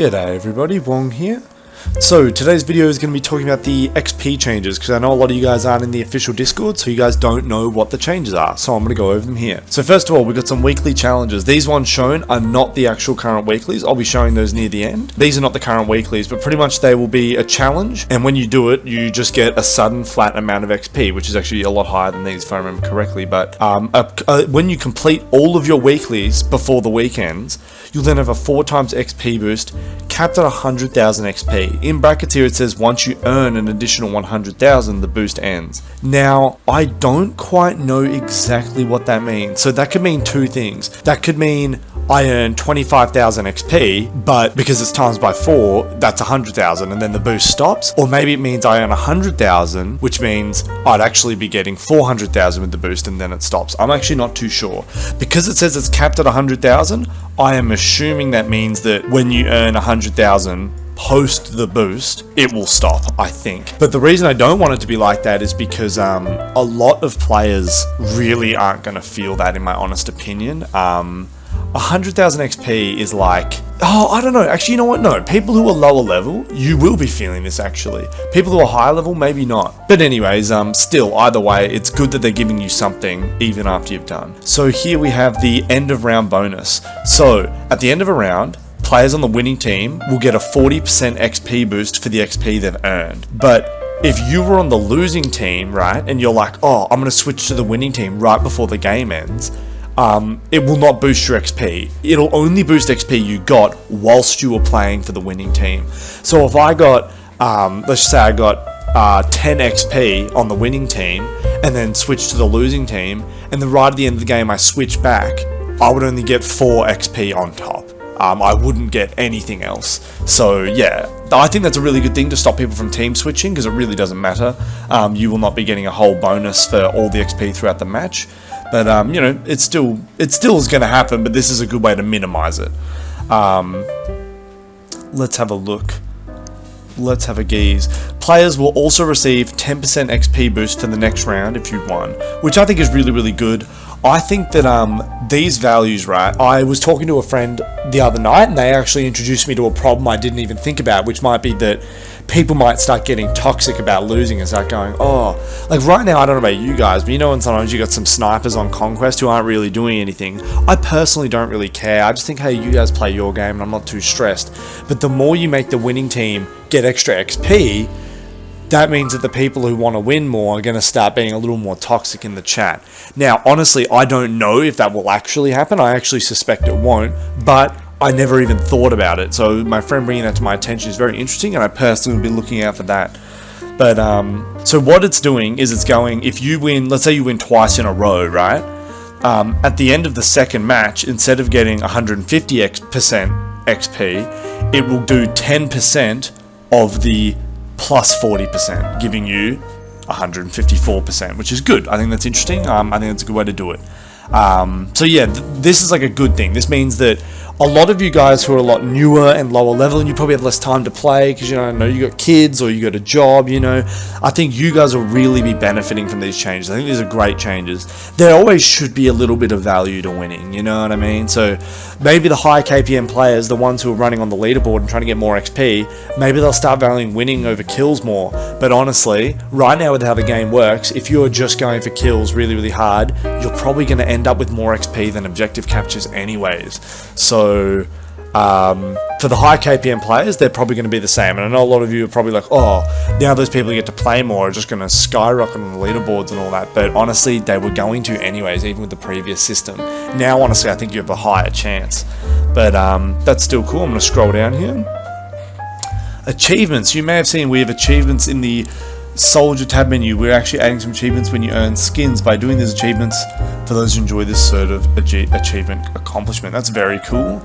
G'day everybody, Wong here. So today's video is going to be talking about the XP changes, because I know a lot of you guys aren't in the official Discord, so you guys don't know what the changes are, so I'm going to go over them here. So first of all, we've got some weekly challenges. These ones shown are not the actual current weeklies. I'll be showing those near the end. These are not the current weeklies, but pretty much they will be a challenge, and when you do it, you just get a sudden flat amount of XP, which is actually a lot higher than these if I remember correctly. But when you complete all of your weeklies before the weekends, you'll then have a 4 times XP boost, capped at 100,000 XP. In brackets here it says once you earn an additional 100,000, the boost ends. Now, I don't quite know exactly what that means. So that could mean two things. That could mean I earn 25,000 XP, but because it's times by 4, that's 100,000 and then the boost stops. Or maybe it means I earn 100,000, which means I'd actually be getting 400,000 with the boost and then it stops. I'm actually not too sure. Because it says it's capped at 100,000, I am assuming that means that when you earn 100,000 post the boost, it will stop, I think. But the reason I don't want it to be like that is because a lot of players really aren't going to feel that, in my honest opinion. 100,000 XP is like, I don't know, actually, you know what, no, people who are lower level, you will be feeling this actually. People who are higher level, maybe not. But anyways, still, either way, it's good that they're giving you something even after you've done. So here we have the end of round bonus. So, at the end of a round, players on the winning team will get a 40% XP boost for the XP they've earned. But if you were on the losing team, right, and you're like, oh, I'm going to switch to the winning team right before the game ends, it will not boost your XP. It'll only boost XP you got whilst you were playing for the winning team. So if I got, let's say I got 10 XP on the winning team and then switched to the losing team, and then right at the end of the game I switch back, I would only get 4 XP on top. I wouldn't get anything else. So yeah, I think that's a really good thing to stop people from team switching, because it really doesn't matter. You will not be getting a whole bonus for all the XP throughout the match. But you know, it still is going to happen, but this is a good way to minimize it. Let's have a look. Let's have a gaze. Players will also receive 10% XP boost for the next round if you won, which I think is really, really good. I think that these values, right, I was talking to a friend the other night and they actually introduced me to a problem I didn't even think about, which might be that people might start getting toxic about losing and start going, oh, like right now, I don't know about you guys, but you know when sometimes you got some snipers on Conquest who aren't really doing anything. I personally don't really care. I just think, hey, you guys play your game and I'm not too stressed. But the more you make the winning team get extra XP, that means that the people who want to win more are going to start being a little more toxic in the chat. Now, honestly, I don't know if that will actually happen. I actually suspect it won't, but I never even thought about it. So my friend bringing that to my attention is very interesting, and I personally will be looking out for that. But, so what it's doing is it's going, if you win, let's say you win twice in a row, right? At the end of the second match, instead of getting 150% XP, it will do 10% of the plus 40%, giving you 154%, which is good. I think that's interesting. I think that's a good way to do it. So yeah, this is like a good thing. This means that a lot of you guys who are a lot newer and lower level, and you probably have less time to play because, you know, I know you got kids or you got a job, you know, I think you guys will really be benefiting from these changes. I think these are great changes. There always should be a little bit of value to winning, you know what I mean? So maybe the high KPM players, the ones who are running on the leaderboard and trying to get more XP, maybe they'll start valuing winning over kills more. But honestly, right now with how the game works, if you're just going for kills really, really hard, you're probably going to end up with more XP than objective captures anyways. So for the high KPM players, they're probably going to be the same. And I know a lot of you are probably like, oh, now those people who get to play more are just going to skyrocket on the leaderboards and all that. But honestly, they were going to anyways, even with the previous system. Now, honestly, I think you have a higher chance. But that's still cool. I'm going to scroll down here. Achievements. You may have seen we have achievements in the Soldier tab menu. We're actually adding some achievements when you earn skins by doing these achievements for those who enjoy this sort of achievement accomplishment. That's very cool.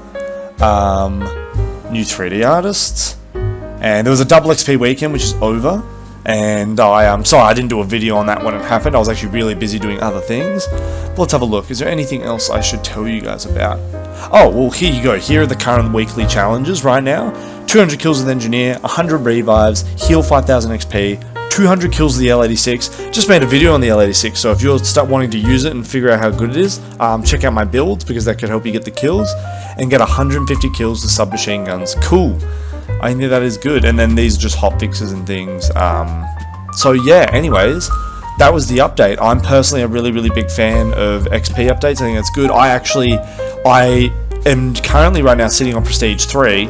New 3D artists, and there was a double XP weekend which is over, and I'm sorry I didn't do a video on that when it happened. I was actually really busy doing other things. But let's have a look. Is there anything else I should tell you guys about? Oh, well, here you go. Here are the current weekly challenges right now. 200 kills with engineer, 100 revives, heal 5000 XP, 200 kills with the L86. Just made a video on the L86, so if you're wanting to use it and figure out how good it is, check out my builds, because that could help you get the kills, and get 150 kills with submachine guns. Cool. I think that is good, and then these are just hot fixes and things. So yeah, anyways, that was the update. I'm personally a really big fan of XP updates. I think that's good. I am currently right now sitting on Prestige 3,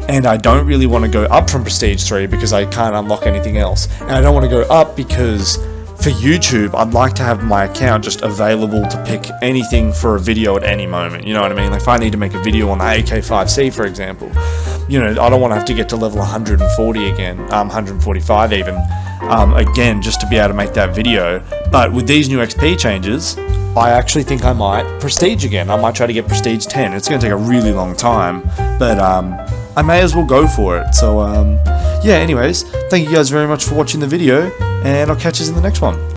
and I don't really want to go up from Prestige 3 because I can't unlock anything else. And I don't want to go up because for YouTube, I'd like to have my account just available to pick anything for a video at any moment. You know what I mean? Like if I need to make a video on the AK-5C, for example, you know, I don't want to have to get to level 140 again, 145 even, again, just to be able to make that video. But with these new XP changes, I actually think I might Prestige again. I might try to get Prestige 10. It's going to take a really long time, but I may as well go for it. So yeah, anyways, thank you guys very much for watching the video, and I'll catch you in the next one.